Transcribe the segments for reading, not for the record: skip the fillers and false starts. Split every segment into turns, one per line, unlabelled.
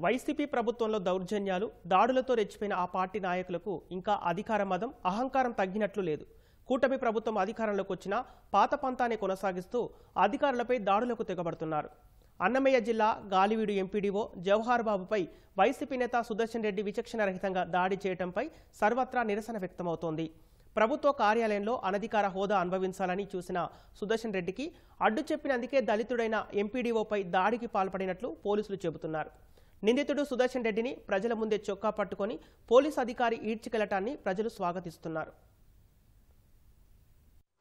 YCP ప్రభుత్వంలో దౌర్జన్యాలు, దాడులతో రెచ్చిపోయిన ఆ పార్టీ నాయకులకు ఇంకా అధికార మదం, అహంకారం తగ్గినట్లు లేదు. కూటమి ప్రభుత్వం అధికారంలోకి వచ్చినా పాత పంతానే కొనసాగిస్తూ అధికారులపై దాడులకు తెగబడుతున్నారు. అన్నమయ్య జిల్లా గాలివీడు ఎంపీడీఓ జవహర్ బాబుపై వైసీపీ నేత సుదర్శన్ రెడ్డి విచక్షణరహితంగా దాడి చేయడంపై సర్వత్రా నిరసన వ్యక్తమవుతోంది. ప్రభుత్వ కార్యాలయంలో అనధికార హోదా అనుభవించాలని చూసిన సుదర్శన్ రెడ్డికి అడ్డు చెప్పినందుకే దళితుడైన ఎంపీడీఓపై దాడికి పాల్పడినట్లు పోలీసులు చెబుతున్నారు. నిందితుడు సుదర్శన్ రెడ్డిని ప్రజల ముందే చొక్కా పట్టుకొని పోలీసు అధికారి ఈడ్చికెళ్లటాన్ని ప్రజలు స్వాగతిస్తున్నారు.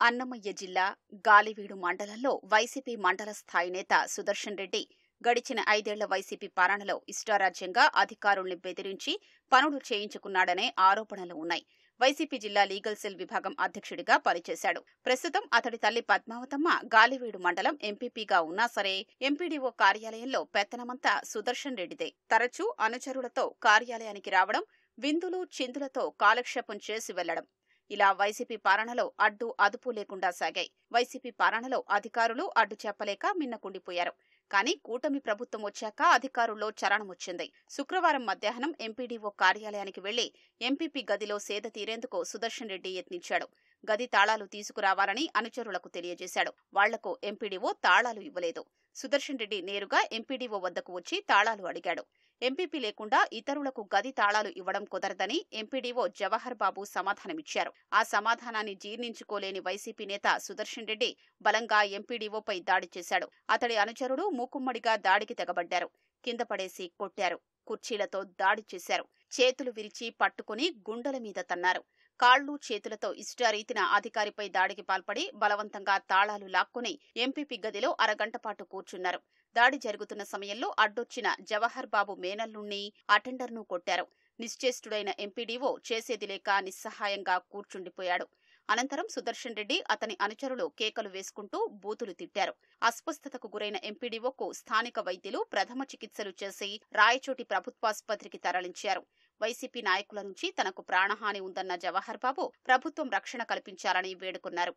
అన్నమయ్య జిల్లా గాలివీడు మండలంలో వైసీపీ మండల స్థాయి నేత సుదర్శన్ రెడ్డి గడిచిన 5 ఏళ్ల వైసీపీ పాలనలో ఇష్టారాజ్యంగా అధికారుల్ని బెదిరించి పనులు చేయించుకున్నాడనే ఆరోపణలు ఉన్నాయి. వైసీపీ జిల్లా లీగల్ సెల్ విభాగం అధ్యక్షుడిగా పనిచేశాడు. ప్రస్తుతం అతడి తల్లి పద్మావతమ్మ గాలివీడు మండలం ఎంపీపీగా ఉన్నా సరే ఎంపీడీఓ కార్యాలయంలో పెత్తనమంతా సుదర్శన్ రెడ్డిదే. తరచూ అనుచరులతో కార్యాలయానికి రావడం, విందులు చిందులతో కాలక్షేపం చేసి వెళ్లడం, ఇలా వైసీపీ పాలనలో అడ్డు అదుపు లేకుండా సాగాయి. వైసీపీ పాలనలో అధికారులు అడ్డు చెప్పలేక మిన్నకుండిపోయారు. కానీ కూటమి ప్రభుత్వం వచ్చాక అధికారుల్లో చలనమొచ్చింది. శుక్రవారం మధ్యాహ్నం ఎంపీడీఓ కార్యాలయానికి వెళ్లి ఎంపీపీ గదిలో సేద తీరేందుకు సుదర్శన్ రెడ్డి యత్నించాడు. గది తాళాలు తీసుకురావాలని అనుచరులకు తెలియజేశాడు. వాళ్లకు ఎంపీడీఓ తాళాలు ఇవ్వలేదు. సుదర్శన్ రెడ్డి నేరుగా ఎంపీడీఓ వద్దకు వచ్చి తాళాలు అడిగాడు. ఎంపీపీ లేకుండా ఇతరులకు గది తాళాలు ఇవ్వడం కుదరదని ఎంపీడీఓ జవహర్ బాబు సమాధానమిచ్చారు. ఆ సమాధానాన్ని జీర్ణించుకోలేని వైసీపీ నేత సుదర్శన్ రెడ్డి బలంగా ఎంపీడీఓపై దాడి చేశాడు. అతడి అనుచరుడు మూకుమ్మడిగా దాడికి తెగబడ్డారు. కింద పడేసి కొట్టారు. కుర్చీలతో దాడి చేశారు. చేతులు విరిచి పట్టుకుని గుండెల మీద తన్నారు. కాళ్లు చేతులతో ఇష్టారీతిన అధికారిపై దాడికి పాల్పడి బలవంతంగా తాళాలు లాక్కుని ఎంపీపీ గదిలో అరగంట పాటు కూర్చున్నారు. దాడి జరుగుతున్న సమయంలో అడ్డొచ్చిన జవహర్ బాబు మేనల్లుణ్ణి, అటెండర్ను కొట్టారు. నిశ్చేష్టుడైన ఎంపీడీఓ చేసేది లేక నిస్సహాయంగా కూర్చుండిపోయాడు. అనంతరం సుదర్శన్ రెడ్డి, అతని అనుచరులు కేకలు వేసుకుంటూ బూతులు తిట్టారు. అస్వస్థతకు గురైన ఎంపీడీఓకు స్థానిక వైద్యులు ప్రథమ చికిత్సలు చేసి రాయచోటి ప్రభుత్వాసుపత్రికి తరలించారు. వైసీపీ నాయకుల నుంచి తనకు ప్రాణహాని ఉందన్న జవహర్ బాబు ప్రభుత్వం రక్షణ కల్పించాలని వేడుకున్నారు.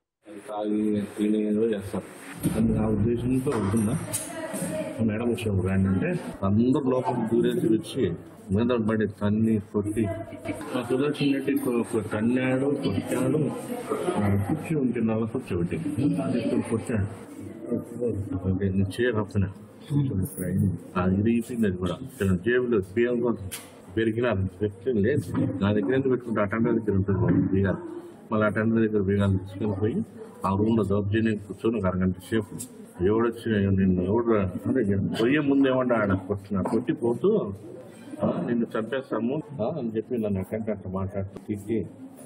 మేడం వచ్చాము అంటే అందరు లోపల దూరేసి వచ్చి మీద పడి తన్ని కొట్టి సుదర్శన్ రెడ్డి తన్నాడు, కొట్టాడు. కుర్చీ ఉంటే నల్ల కుర్చీ ఒకటి కొట్టాడు. చేయకపోయినా అది ఇరిగిపోయింది. అది కూడా జేబులో బియ్యం కూడా పెరిగిన లేదు. నా దగ్గర ఎందుకు పెట్టుకుంటే అటెండర్ దగ్గర ఉంటుంది బీగాలు. మళ్ళీ అటెండర్ దగ్గర బీగాలు తీసుకొని పోయి ఆ రూమ్ లో దౌర్జన్యం కూర్చొని ఒక అరగంట సేపు ఎవడొచ్చి నిన్ను ఎవడు అంటే పోయే ముందు ఏమన్నా ఆడ కొట్టిపోతూ నిన్ను చంపేస్తాము అని చెప్పి నన్ను ఎక్కడంటే అట్లా మాట్లాడుతూ తిట్టి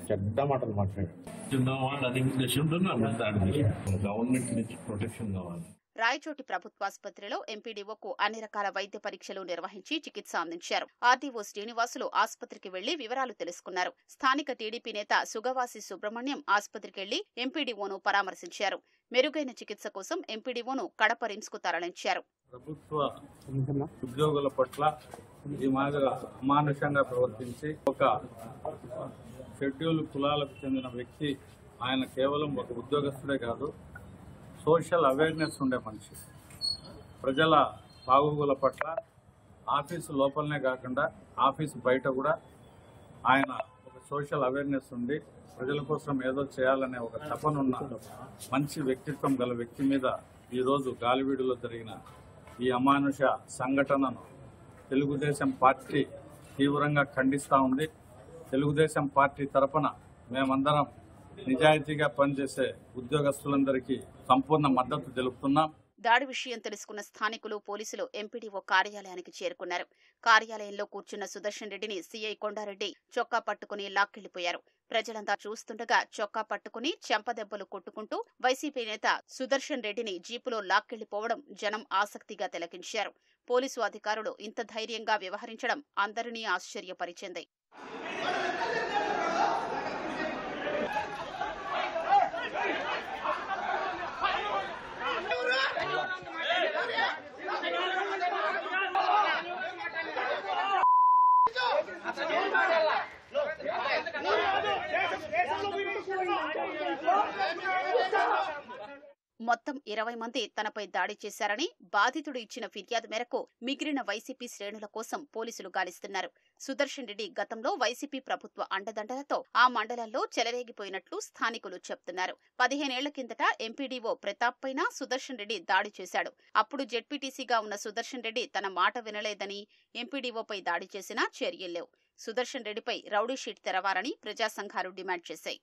చెడ్డ మాటలు మాట్లాడాడు. వాళ్ళు అది గవర్నమెంట్ నుంచి ప్రొటెక్షన్ కావాలి.
రాయచోటి ప్రభుత్వాసుపత్రిలో ఎంపీడీఓకు అన్ని రకాల వైద్య పరీక్షలు నిర్వహించి చికిత్స అందించారు. ఆర్డీఓ శ్రీనివాసులు ఆసుపత్రికి వెళ్లి వివరాలు తెలుసుకున్నారు. స్థానిక టీడీపీ నేత సుగవాసి సుబ్రహ్మణ్యం ఆసుపత్రికి వెళ్లి ఎంపీడీఓను పరామర్శించారు. మెరుగైన చికిత్స కోసం ఎంపీడీఓను కడప రిమ్స్ కు తరలించారు.
ప్రభుత్వ ఉద్యోగుల పట్ల ఈ మాదిరిగా అమానుషంగా ప్రవర్తించి ఒక షెడ్యూల్ కులాలకు చెందిన వ్యక్తి, ఆయన కేవలం ఒక ఉద్యోగస్తుడే కాదు, సోషల్ అవేర్నెస్ ఉండే మనిషి. ప్రజల బాగోగుల పట్ల ఆఫీసు లోపలనే కాకుండా ఆఫీసు బయట కూడా ఆయన ఒక సోషల్ అవేర్నెస్ ఉండి ప్రజల కోసం ఏదో చేయాలనే ఒక తపనున్న మంచి వ్యక్తిత్వం గల వ్యక్తి మీద ఈరోజు గాలివీడులో జరిగిన ఈ అమానుష సంఘటనను తెలుగుదేశం పార్టీ తీవ్రంగా ఖండిస్తూ ఉంది. తెలుగుదేశం పార్టీ తరఫున మేమందరం నిజాయితీగా పనిచేసే ఉద్యోగస్తులందరికీ సంపూర్ణ మద్దతు తెలుపుతున్నాం.
దాడి విషయం తెలుసుకున్న స్థానికులు, పోలీసులు ఎంపీడీఓ కార్యాలయానికి చేరుకున్నారు. కార్యాలయంలో కూర్చున్న సుదర్శన్ రెడ్డిని సీఐ కొండారెడ్డి చొక్కా పట్టుకుని లాక్కెళ్లిపోయారు. ప్రజలంతా చూస్తుండగా చొక్కా పట్టుకుని చెంపదెబ్బలు కొట్టుకుంటూ వైసీపీ నేత సుదర్శన్ రెడ్డిని జీపులో లాక్కెళ్లిపోవడం జనం ఆసక్తిగా తిలకించారు. పోలీసు అధికారులు ఇంత ధైర్యంగా వ్యవహరించడం అందరినీ ఆశ్చర్యపరిచింది. మొత్తం 20 మంది తనపై దాడి చేశారని బాధితుడు ఇచ్చిన ఫిర్యాదు మేరకు మిగిలిన వైసీపీ శ్రేణుల కోసం పోలీసులు గాలిస్తున్నారు. సుదర్శన్ రెడ్డి గతంలో వైసీపీ ప్రభుత్వ అండదండలతో ఆ మండలంలో చెలరేగిపోయినట్లు స్థానికులు చెప్తున్నారు. 15 ఏళ్ల కిందట ఎంపీడీఓ ప్రతాప్ పైన సుదర్శన్ రెడ్డి దాడి చేశాడు. అప్పుడు జెడ్పీటీసీగా ఉన్న సుదర్శన్ రెడ్డి తన మాట వినలేదని ఎంపీడీఓపై దాడి చేసినా చర్యల్లేవు. సుదర్శన్ రెడ్డిపై రౌడీ షీట్ తెరవాలని ప్రజా సంఘాలు డిమాండ్ చేశాయి.